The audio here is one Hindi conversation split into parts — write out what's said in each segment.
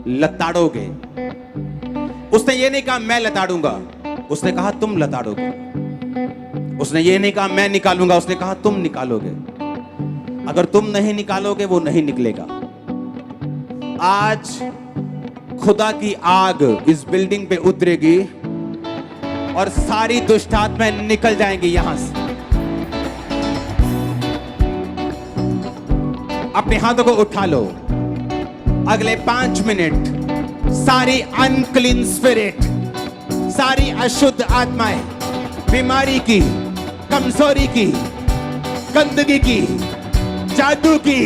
लताड़ोगे। उसने ये नहीं कहा मैं लताड़ूंगा, उसने कहा तुम लताड़ोगे। उसने ये नहीं कहा मैं निकालूंगा, उसने कहा तुम निकालोगे। अगर तुम नहीं निकालोगे वो नहीं निकलेगा। आज खुदा की आग इस बिल्डिंग पे उतरेगी और सारी दुष्ट आत्माएं निकल जाएंगी यहां से। अपने हाथों को उठा लो। अगले 5 मिनट सारी अनक्लीन स्पिरिट, सारी अशुद्ध आत्माएं, बीमारी की, कमजोरी की, गंदगी की, जादू की,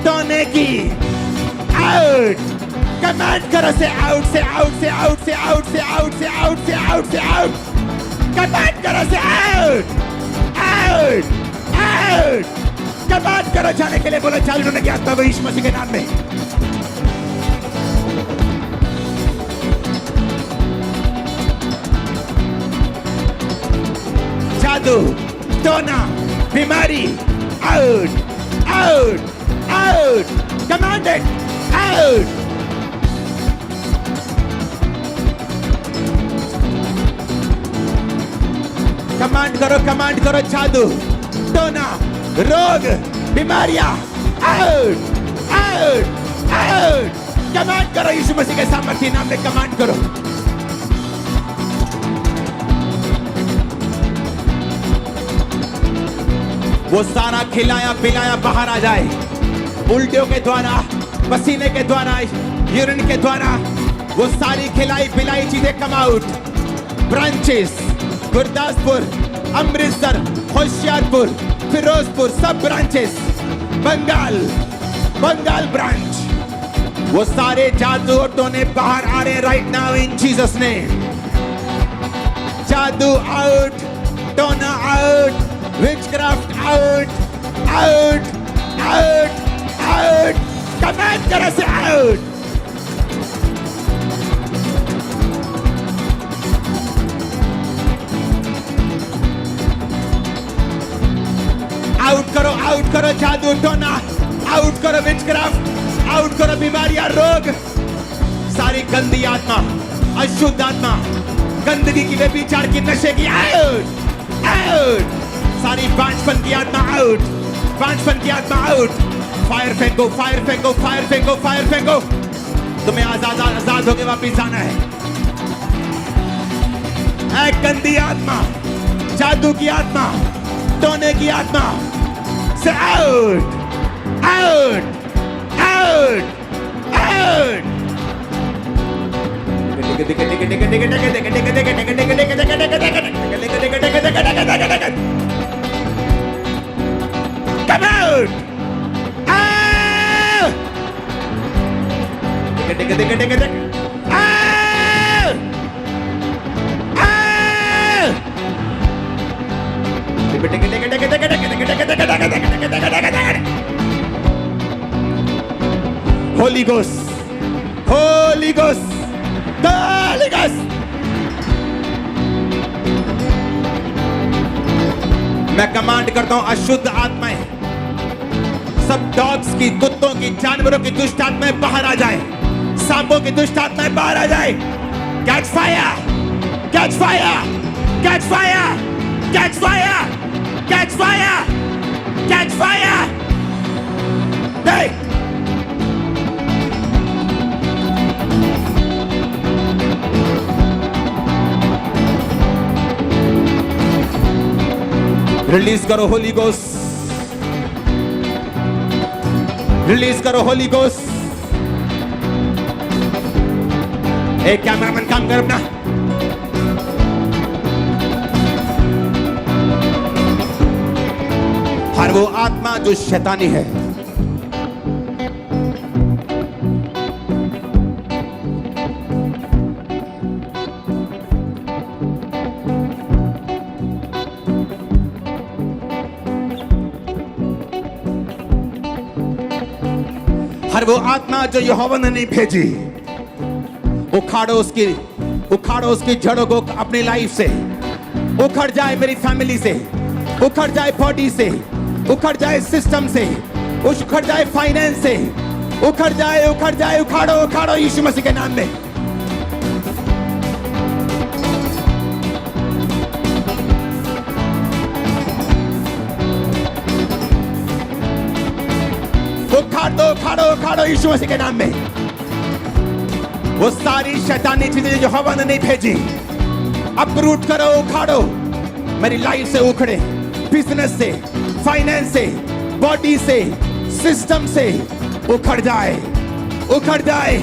टोने की, आउट। कमांड करो से आउट, से आउट, से आउट, से आउट, से आउट, से आउट, से आउट, से आउट। कमांड करो से आउट, आउट, आउट। कमांड करो जाने के लिए। बोलो चालू होने की आत्मा यीशु मसीह के नाम में। जादू, टोना, बीमारी, out, out, out. Commanded, out. Command करो जादू, टोना, रोग, बीमारियां, आउट, आउट, आउट। कमांड करो यीशु मसीह के सामर्थ्य नाम में। कमांड करो। वो सारा खिलाया पिलाया बाहर आ जाए। उल्टियों के द्वारा, पसीने के द्वारा, यूरिन के द्वारा वो सारी खिलाई पिलाई चीजें come out. Branches Gurdaspur, Amritsar, Hoshiarpur, Firozpur, सब ब्रांचेस, बंगाल ब्रांच, वो सारे जादू और टोने बाहर आ रहे right now in Jesus name. जादू आउट, टोना out, witchcraft out, out, out, out. Command करो से आउट। आउट करो जादू टोना, आउट करो विचक्राफ्ट, आउट करो बीमारियां, रोग, सारी गंदी आत्मा, अशुद्ध आत्मा, गंदगी की, व्यभिचार की, नशे की, आउट, आउट। सारी बांझपन की आत्मा आउट, बांझपन की आत्मा आउट। फायर फेंको, फायर फेंको, फायर फेंको, फायर फेंको। तुम्हें आजाद होके वापिस जाना है। एक गंदी आत्मा, जादू की आत्मा, टोने की आत्मा से out, out, out, out. Come out! Holy Ghost, Holy Ghost, Holy Ghost. मैं कमांड करता हूं अशुद्ध आत्माएं, सब डॉग्स की, कुत्तों की, जानवरों की दुष्ट आत्माएं बाहर आ जाए। सांपों की दुष्ट आत्माएं बाहर आ जाए। Catch fire, catch fire, catch fire, catch fire, catch fire, catch fire. Release करो होली गोस्ट, रिलीज करो होली गोस्ट। एक कैमरामैन काम कर अपना। हर वो आत्मा जो शैतानी है, हर वो आत्मा जो यहोवा ने नहीं भेजी, उखाड़ो उसकी जड़ों को अपनी लाइफ से। उखड़ जाए मेरी फैमिली से, उखड़ जाए बॉडी से, उखड़ जाए सिस्टम से, उखड़ जाए फाइनेंस से, उखड़ जाए, उखड़ जाए, उखाड़ो, उखाड़ो यीशु मसीह के नाम में। उखाड़ दो, उखाड़ो, उखाड़ो यीशु मसीह के नाम में। वो सारी शैतानी चीजें जो हवा ने नहीं भेजी, अपरूट करो, उखाड़ो। मेरी लाइफ से उखड़े, बिजनेस से, फाइनेंस से, बॉडी से, सिस्टम से उखड़ जाए, उखड़ जाए,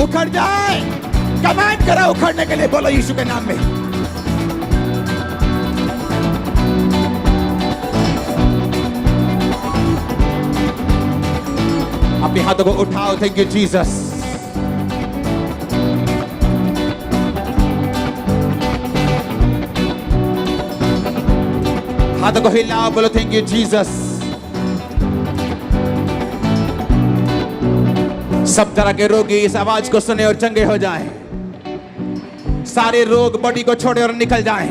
उखड़ जाए। कमांड करो उखड़ने के लिए, बोलो यीशु के नाम में। अपने हाथों को उठाओ। Thank you Jesus. हाथों को हिलाओ, बोलो थैंक यू जीसस। सब तरह के रोगी इस आवाज को सुने और चंगे हो जाएं। सारे रोग बॉडी को छोड़े और निकल जाएं।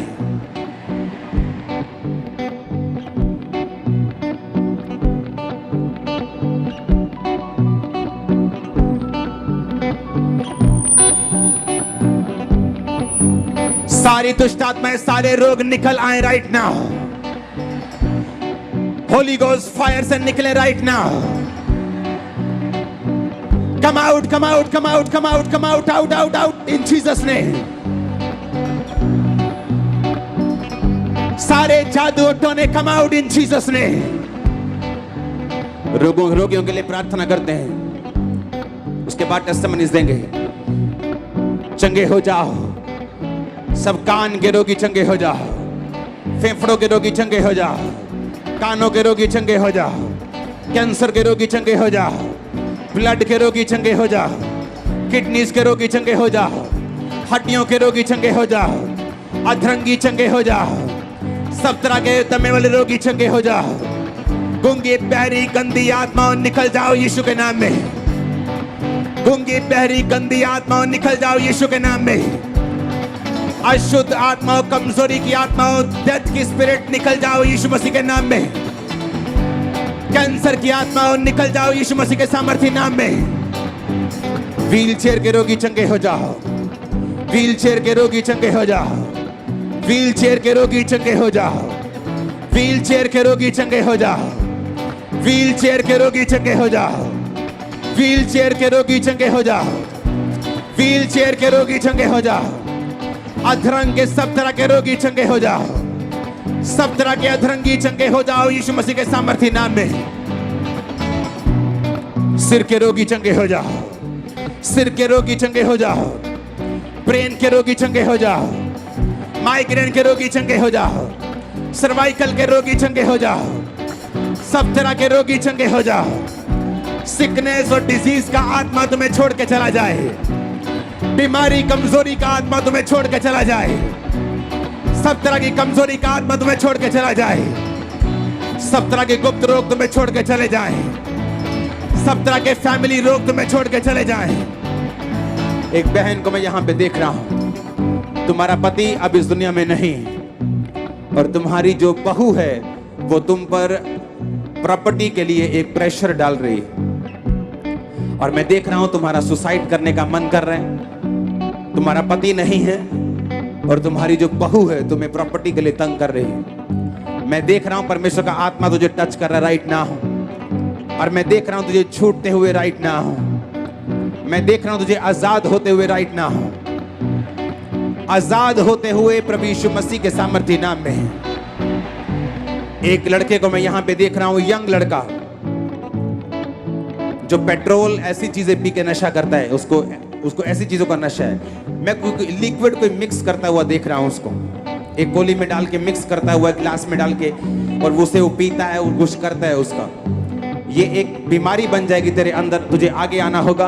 सारी दुष्ट आत्माएं, सारे रोग निकल आए right now. Holi ghost fire से निकले right now. Come out, come out, come out, come out, come out, out, out, out in Jesus name. सारे जादू टोने come out in Jesus name. रोगियों के लिए प्रार्थना करते हैं, उसके बाद टेस्टिमनीज देंगे। चंगे हो जाओ। सब कान के रोगी चंगे हो जाओ, फेफड़ों के रोगी चंगे हो जाओ, कानों के रोगी चंगे हो जाओ, कैंसर के रोगी चंगे हो जाओ, ब्लड के रोगी चंगे हो जाओ, किडनीज के रोगी चंगे हो जाओ, हड्डियों के रोगी चंगे हो जाओ, अधरंगी चंगे हो जाओ, सब तरह के दमे वाले रोगी चंगे हो जाओ। गूंगी बहरी गंदी आत्माओं निकल जाओ यीशु के नाम में। गूंगी बहरी गंदी आत्माओं निकल जाओ यीशु के नाम में। अशुद्ध आत्माओं, कमजोरी की आत्माओं, डेथ की स्पिरिट निकल जाओ यीशु मसीह के नाम में। कैंसर की आत्माओं निकल जाओ यीशु मसीह के सामर्थ्य नाम में। व्हील चेयर के रोगी चंगे हो जाओ। व्हील चेयर के रोगी चंगे हो जाओ। व्हील चेयर के रोगी चंगे हो जाओ। व्हील चेयर के रोगी चंगे हो जाओ। व्हील चेयर के रोगी चंगे हो जाओ। व्हील चेयर के रोगी चंगे हो जाओ। व्हील चेयर के रोगी चंगे हो जाओ। अधरंग के सब तरह के रोगी चंगे हो जाओ। सब तरह के अधरंगी चंगे हो जाओ यीशु मसीह के सामर्थ्य नाम में। सिर के रोगी चंगे हो जाओ। सिर के रोगी चंगे हो जाओ। ब्रेन के रोगी चंगे हो जाओ। माइग्रेन के रोगी चंगे हो जाओ। सर्वाइकल के रोगी चंगे हो जाओ। सब तरह के रोगी चंगे हो जाओ। सिकनेस और डिजीज का आत्मा तुम्हें छोड़ के चला जाए। बीमारी, कमजोरी का आत्मा तुम्हें छोड़ के चला जाए। सब तरह की कमजोरी का आत्मा तुम्हें छोड़ के चला जाए। सब तरह के गुप्त रोग तुम्हें छोड़ के चले जाएं। सब तरह के फैमिली रोग तुम्हें छोड़ के चले जाएं। एक बहन को मैं यहां पे देख रहा हूं, तुम्हारा पति अब इस दुनिया में नहीं, और तुम्हारी जो बहू है वो तुम पर प्रॉपर्टी के लिए एक प्रेशर डाल रही है। और मैं देख रहा हूं तुम्हारा सुसाइड करने का मन कर रहा है। तुम्हारा पति नहीं है और तुम्हारी जो बहू है तुम्हें प्रॉपर्टी के लिए तंग कर रही है। मैं देख रहा हूं परमेश्वर का आत्मा तुझे टच कर रहा है राइट नाउ। और मैं देख रहा हूं तुझे छूटते हुए राइट नाउ। मैं देख रहा हूं तुझे आजाद होते हुए राइट नाउ। आजाद होते हुए प्रभु यीशु मसीह के सामर्थ्य नाम में। एक लड़के को मैं यहां पे देख रहा हूं, यंग लड़का जो पेट्रोल ऐसी चीजें पी के नशा करता है, उसको ऐसी चीजों का नशा है। मैं कोई लिक्विड कोई मिक्स करता हुआ देख रहा हूं उसको, एक कोली में डाल के मिक्स करता हुआ, ग्लास में डाल के, और वो उसे वो पीता है और कुछ करता है उसका। ये एक बीमारी बन जाएगी तेरे अंदर। तुझे आगे आना होगा।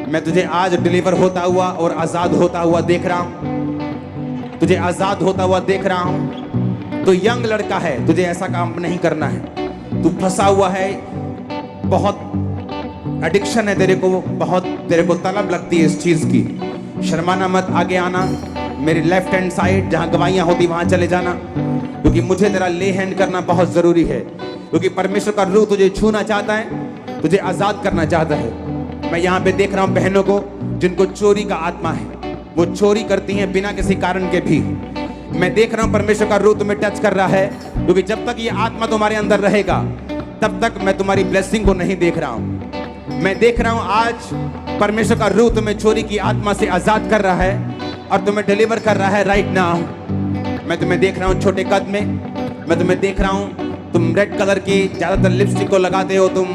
मैं तुझे आज डिलीवर होता हुआ और आजाद होता हुआ देख रहा हूं। तुझे आजाद होता हुआ देख रहा हूं। तो यंग लड़का है, तुझे ऐसा काम नहीं करना है। तू फंसा हुआ है, बहुत एडिक्शन है तेरे को, बहुत तेरे को तलब लगती है इस चीज की। शर्माना मत, आगे आना। मेरी लेफ्ट हैंड साइड जहां गवाहियां होती वहां चले जाना, क्योंकि मुझे तेरा ले हैंड करना बहुत जरूरी है। क्योंकि परमेश्वर का रूह तुझे छूना चाहता है। तुझे आजाद करना चाहता है। मैं यहाँ पे देख रहा हूँ बहनों को जिनको चोरी का आत्मा है, वो चोरी करती हैं बिना किसी कारण के भी। मैं देख रहा हूँ परमेश्वर का रूह तुम्हें टच कर रहा है, क्योंकि जब तक ये आत्मा तुम्हारे अंदर रहेगा तब तक मैं तुम्हारी ब्लेसिंग को नहीं देख रहा हूँ। मैं देख रहा हूँ आज परमेश्वर का रूह तुम्हें चोरी की आत्मा से आजाद कर रहा है और तुम्हें डिलीवर कर रहा है राइट नाउ। मैं तुम्हें देख रहा हूँ छोटे कद में, मैं तुम्हें देख रहा हूँ तुम रेड कलर की ज्यादातर लिपस्टिक को लगाते हो। तुम,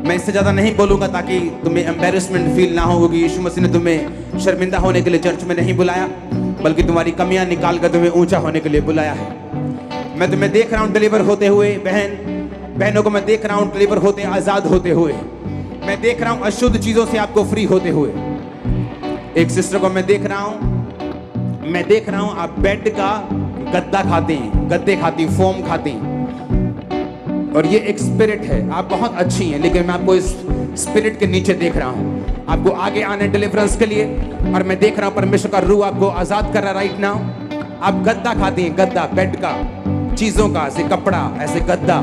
मैं इससे ज्यादा नहीं बोलूंगा ताकि तुम्हें एम्बैरेसमेंट फील ना हो, क्योंकि यीशु मसीह ने तुम्हें शर्मिंदा होने के लिए चर्च में नहीं बुलाया, बल्कि तुम्हारी कमियां निकाल कर तुम्हें ऊंचा होने के लिए बुलाया है। मैं तुम्हें देख रहा हूँ डिलीवर होते हुए, बहनों को मैं देख रहा हूँ डिलीवर होते, आजाद होते हुए। मैं देख रहा हूँ अशुद्ध चीजों से आपको फ्री होते हुए। एक सिस्टर को मैं देख रहा हूँ आप बेड का गद्दा खाते हैं, गद्दे खाती, फोम खाती हैं, और ये एक स्पिरिट है। आप बहुत अच्छी हैं, लेकिन मैं आपको इस स्पिरिट के नीचे देख रहा हूँ, आपको आगे आने डिलीवरेंस के लिए। और मैं देख रहा हूँ परमेश्वर का रूह आपको आजाद कर रहा है राइट नाउ। आप गद्दा खाती हैं, गद्दा बेड का, चीजों का, ऐसे कपड़ा, ऐसे गद्दा,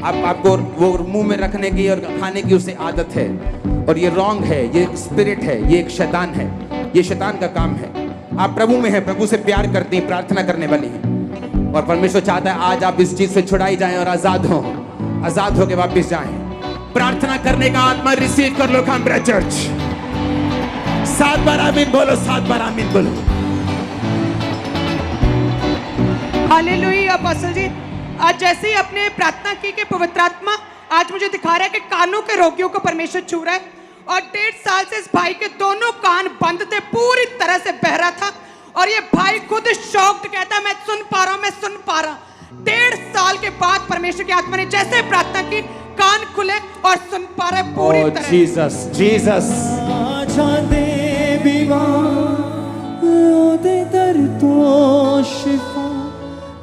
आपको वो मुंह में रखने की और खाने की उसे आदत है, और ये रॉन्ग है, ये एक स्पिरिट है, ये एक शैतान है, ये शैतान का काम है। आप प्रभु में हैं, प्रभु से प्यार करती हैं, प्रार्थना करने वाली हैं, और परमेश्वर चाहता है आज आप इस चीज से छुड़ाई जाएं और आजाद हो, आजाद होके वापस जाएं। प्रार्थना करने का आत्मा रिसीव कर लो काम्ब्रा चर्च। 7 बार आमीन बोलो, 7 बार आमीन बोलो। हालेलुया। अपोस्टल जी, आज जैसे ही आपने प्रार्थना की कि पवित्र आत्मा आज मुझे दिखा रहा है कि कानों के रोगियों को परमेश्वर छू रहा है, और 1.5 साल से इस भाई के दोनों कान बंद थे, पूरी तरह से बहरा था, और ये भाई खुद शॉक्ड कहता है मैं सुन पा रहा हूं, मैं सुन पा रहा हूं। 1.5 साल के बाद परमेश्वर की आत्मा ने जैसे प्रार्थना की, कान खुले और सुन पा रहे पूरी तरह। Jesus, Jesus.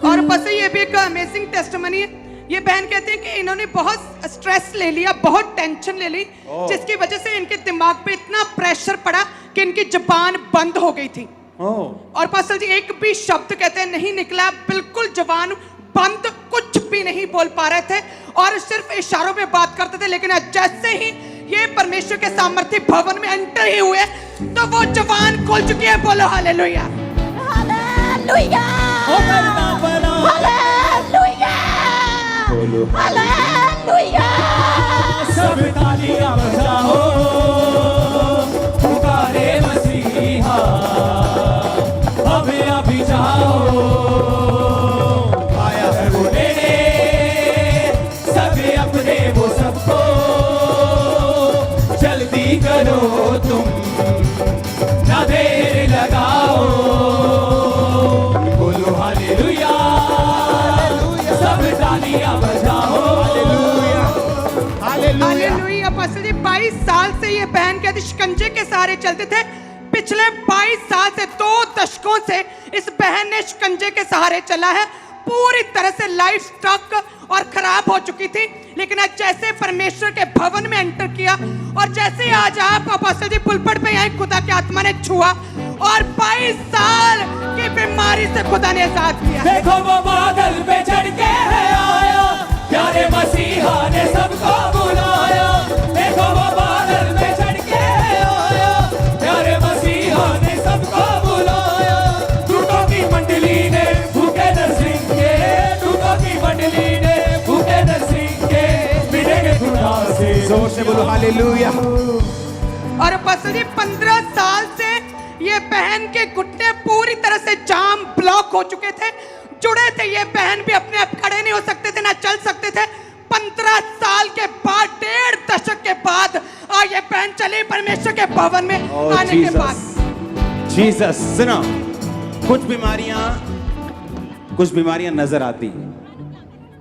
और बस ये भी एक अमेजिंग टेस्टिमनी है। ये बहन कहते हैं कि इन्होंने बहुत स्ट्रेस ले लिया, बहुत टेंशन ले ली, जिसकी वजह से इनके दिमाग पे इतना प्रेशर पड़ा कि इनकी जुबान बंद हो गई थी। और पास्टर जी एक भी शब्द कहते हैं नहीं निकला, बिल्कुल जुबान बंद, कुछ भी नहीं बोल पा रहे थे और सिर्फ इशारों में बात करते थे। लेकिन जैसे ही ये परमेश्वर के सामर्थ्य भवन में एंटर ही हुए तो वो जुबान खुल चुकी है। बोलो हालेलुया, हालेलुया, हालेलुया, हालेलुया। सब तालियां बजाओ, पुकारे मसीहा, हमें अभी जाओ, आया है वो लेने, सभी अपने वो सबको, जल्दी करो तुम, ना देर लगाओ, बोलो हालेलुया, सब तालियां बजाओ, हालेलुया। पास्टर जी 22 साल से ये बहन कहती शिकंजे के सहारे चलते थे। पिछले 22 साल से, 2 दशकों से इस बहन ने शिकंजे के सहारे चला है। पूरी तरह से लाइफ स्ट्रक और खराब हो चुकी थी, लेकिन आज जैसे परमेश्वर के भवन में एंटर किया और जैसे आज आप पास्टर जी पुलपट पे आए, खुदा की आत्मा ने छुआ और 22 साल की बीमारी से खुदा ने आजाद किया। देखो वो बादल पे चढ़ के है आया, प्यारे मसीहा ने सबको बुलाया। देखो वो बादल पे चढ़ के है आया, प्यारे मसीहा ने सबको बुलाया। टूटों की मंडली ने भूखे नरसिंह के, टूटों की मंडली ने भूखे नरसिंह के, मिलेंगे खुदा से। जोर से बोलो हालेलुया। और पास्टर जी 15 साल से ये बहन के घुटने पूरी तरह से जाम ब्लॉक हो चुके थे, जुड़े थे। ये बहन भी अपने आप खड़े नहीं हो सकते थे, ना चल सकते थे। 15 साल के बाद, 1.5 दशक के बाद आज ये बहन चली परमेश्वर के भवन में आने के बाद। जीसस, सुनो, कुछ बीमारियां नजर आती हैं।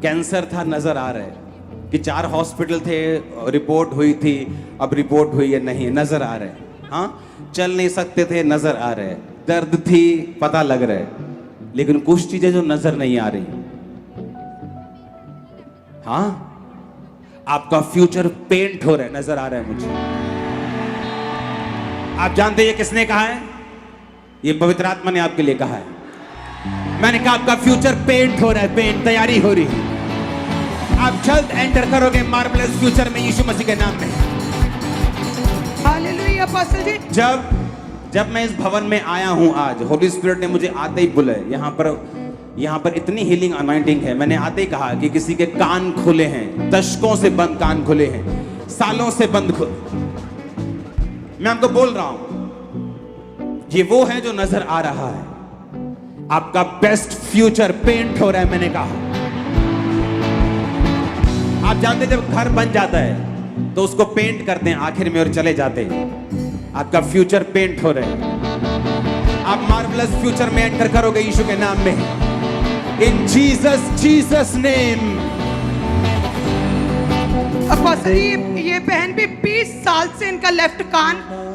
कैंसर था, नजर आ रहा है कि 4 हॉस्पिटल थे, रिपोर्ट हुई थी, अब रिपोर्ट हुई है नहीं, नजर आ रहा है। हाँ, चल नहीं सकते थे, नजर आ रहे। दर्द थी, पता लग रहा है, लेकिन कुछ चीजें जो नजर नहीं आ रही। हाँ, आपका फ्यूचर पेंट हो रहा है, नजर आ रहा है मुझे। आप जानते हैं ये किसने कहा है? ये पवित्र आत्मा ने आपके लिए कहा है। मैंने कहा आपका फ्यूचर पेंट हो रहा है, पेंट, तैयारी हो रही है। आप जल्द एंटर करोगे मार्वलस फ्यूचर में यीशु मसीह के नाम में। हालेलुया अपोस्टल जी। जब मैं इस भवन में आया हूं आज, होली स्पिरिट ने मुझे आते ही बुलाया। यहाँ पर इतनी हीलिंग अनॉइंटिंग है। मैंने आते ही कहा कि किसी के कान खुले हैं, दशकों से बंद कान खुले हैं, सालों से बंद मैं आपको बोल रहा हूं, ये वो है जो नजर आ रहा है। आपका बेस्ट फ्यूचर पेंट हो रहा है। मैंने कहा, आप जानते जब घर बन जाता है तो उसको पेंट करते हैं आखिर में और चले जाते हैं। आपका फ्यूचर पेंट हो रहा है। आप मार्वलस फ्यूचर में एंटर करोगे यीशु के नाम में, इन जीसस नेम। अपोस्टल जी, ये बहन भी 20 साल से इनका लेफ्ट कान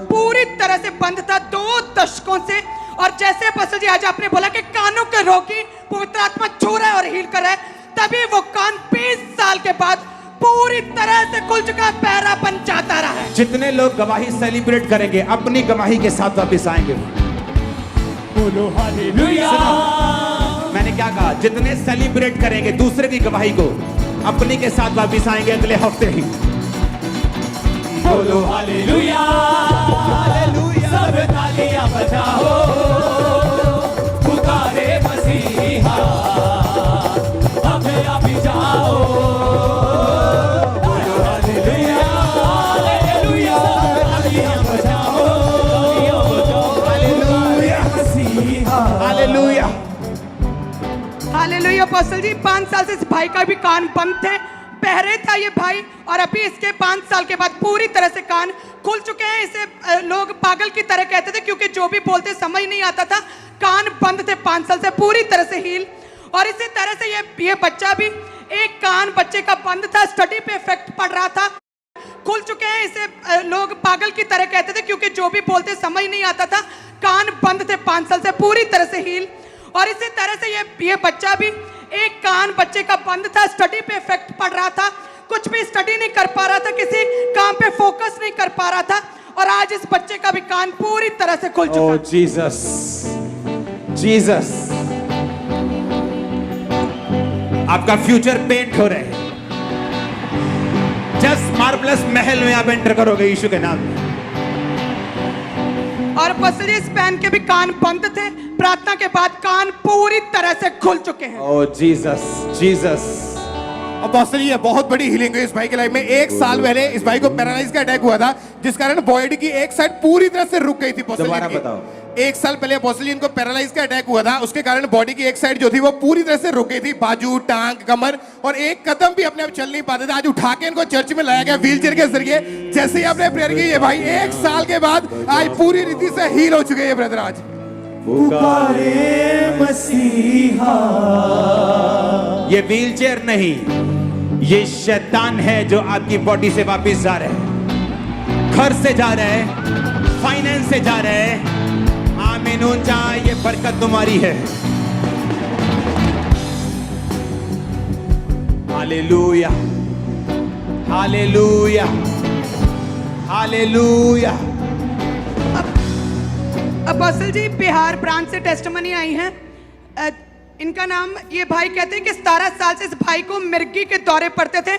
पूरी तरह से बंद था, 2 दशकों से। और जैसे अपोस्टल जी आज आपने बोला कि कानों के रोगी पवित्र आत्मा छू रहा है और हील कर रहा है, तभी वो कान 20 साल के बाद पूरी तरह से खुल चुका, पैरापन जाता रहा है। जितने लोग गवाही सेलिब्रेट करेंगे अपनी गवाही के साथ वापस आएंगे। बोलो हालेलुया। मैंने क्या कहा? जितने सेलिब्रेट करेंगे दूसरे की गवाही को, अपनी के साथ वापस आएंगे अगले हफ्ते ही। बोलो हालेलुया। सब तालियां बजाओ, पुकारे मसीहा, हमें अभी जाओ। बोलो हालेलुया, हालेलुया। तालियां बजाओ, हालेलुया मसीहा, हालेलुया। हालेलुया अपोस्टल जी, 5 साल से इस भाई का भी कान बंद थे, बहरे था ये भाई, और अभी इसके 5 साल के बाद पूरी तरह से कान खुल चुके हैं। इसे लोग पागल की तरह कहते थे क्योंकि जो भी बोलते समझ नहीं आता था। कान बंद थे 5 साल से, पूरी तरह से हील। और इसी तरह से ये बच्चा भी, एक कान बच्चे का बंद था, स्टडी पे इफेक्ट पड़ रहा था, खुल चुके हैं। इसे लोग पागल की तरह कहते थे क्योंकि जो भी बोलते समझ नहीं आता था। कान बंद थे 5 साल से, पूरी तरह से हील। और इसी तरह से ये बच्चा भी, एक कान बच्चे का बंद था, स्टडी पे इफेक्ट पड़ रहा था, कुछ भी स्टडी नहीं कर पा रहा था, किसी काम पे फोकस नहीं कर पा रहा था। और आज इस बच्चे का भी कान पूरी तरह से खुल चुका। ओह जीसस, जीसस। आपका फ्यूचर पेंट हो रहा है। जस्ट मार्वलस महल में आप एंटर करोगे यीशु के नाम में। और पसली इस पैन के भी कान बंद थे, प्रार्थना के बाद कान पूरी तरह से खुल चुके हैं। ओह जीसस, जीसस। अपोस्टल ये बहुत बड़ी हीलिंग हुई इस भाई की लाइफ में। 1 साल पहले इस भाई को पैरालाइज का अटैक हुआ था, जिस कारण बॉडी की एक साइड पूरी तरह से रुक गई थी। दोबारा बताओ। 1 साल पहले अपोस्टल इनको पैरालाइज का अटैक हुआ था, उसके कारण बॉडी की एक साइड जो थी वो पूरी तरह से रुक गई थी, बाजू, टांग, कमर, और एक कदम भी अपने आप चल नहीं पाते थे। आज उठा के इनको चर्च में लाया गया व्हीलचेयर के जरिए। जैसे ही आपने प्रेयर की, ये भाई 1 साल के बाद आज पूरी रीति से हील हो चुके हैं ब्रदर। आज पुकारे मसीहा। ये व्हीलचेयर नहीं, ये शैतान है जो आपकी बॉडी से वापस जा रहा है, घर से जा रहा है, फाइनेंस से जा रहा है। आमीन। ऊंचा, ये बरकत तुम्हारी है। Hallelujah, hallelujah, hallelujah. अपोस्टल जी, बिहार ब्रांच से टेस्टमनी आई है। इनका नाम, ये भाई कहते हैं कि 17 साल से इस भाई को मिर्गी के दौरे पड़ते थे,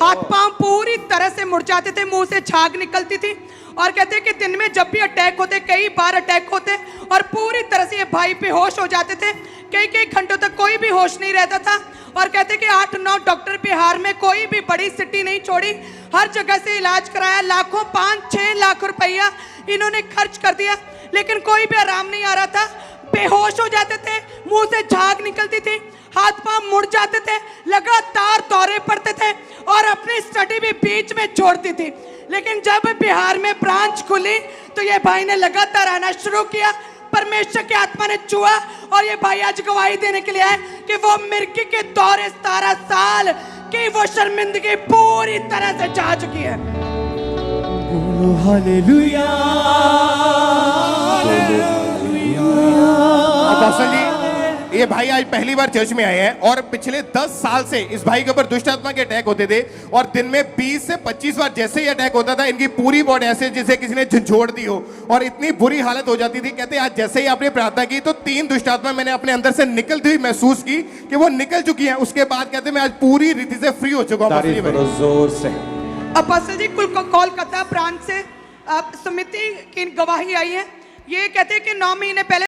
हाथ पांव पूरी तरह से मुड़ जाते थे, मुंह से झाग निकलती थी। और कहते हैं कि दिन में जब भी अटैक होते, कई बार अटैक होते, और पूरी तरह से ये भाई बेहोश हो जाते थे। कई घंटों तक कोई भी होश नहीं रहता था। और कहते हैं कि 8-9 डॉक्टर बिहार में, कोई भी बड़ी सिटी नहीं छोड़ी, हर जगह से इलाज कराया, लाखों 5-6 लाख रुपया इन्होंने खर्च कर दिया, लेकिन कोई भी आराम नहीं आ रहा था। बेहोश हो जाते थे, मुंह से झाग निकलती थी, हाथ पांव मुड़ जाते थे, लगातार दौरे पड़ते थे, और अपनी स्टडी भी बीच में छोड़ती थी। लेकिन जब बिहार में ब्रांच खुली तो ये भाई ने लगातार आना शुरू किया, परमेश्वर की आत्मा ने छुआ, और ये भाई आज गवाही देने के लिए आए कि वो मिर्गी के दौरे 17 साल की वो शर्मिंदगी पूरी तरह से जा चुकी है। बोलो हालेलुया। अपोस्टल जी, ये भाई आज पहली बार चर्च में आए हैं और पिछले 10 साल से इस भाई के ऊपर दुष्ट आत्मा के अटैक होते थे और दिन में 20 से 25 बार जैसे ही अटैक होता था इनकी पूरी बॉडी ऐसे जैसे किसी ने झंझोड़ दी हो और इतनी बुरी हालत हो जाती थी। कहते आज जैसे ही आपने प्रार्थना की तो 3 दुष्ट आत्मा मैंने अपने अंदर से निकलती हुई महसूस की कि वो निकल चुकी हैं। उसके बाद कहते मैं आज पूरी रीति से फ्री हो चुका हूँ। तारीफ करो जोर से। अपोस्टल जी कोलकाता ब्रांच से सुमिति की गवाही आई है। ये कहते हैं कि 9 महीने पहले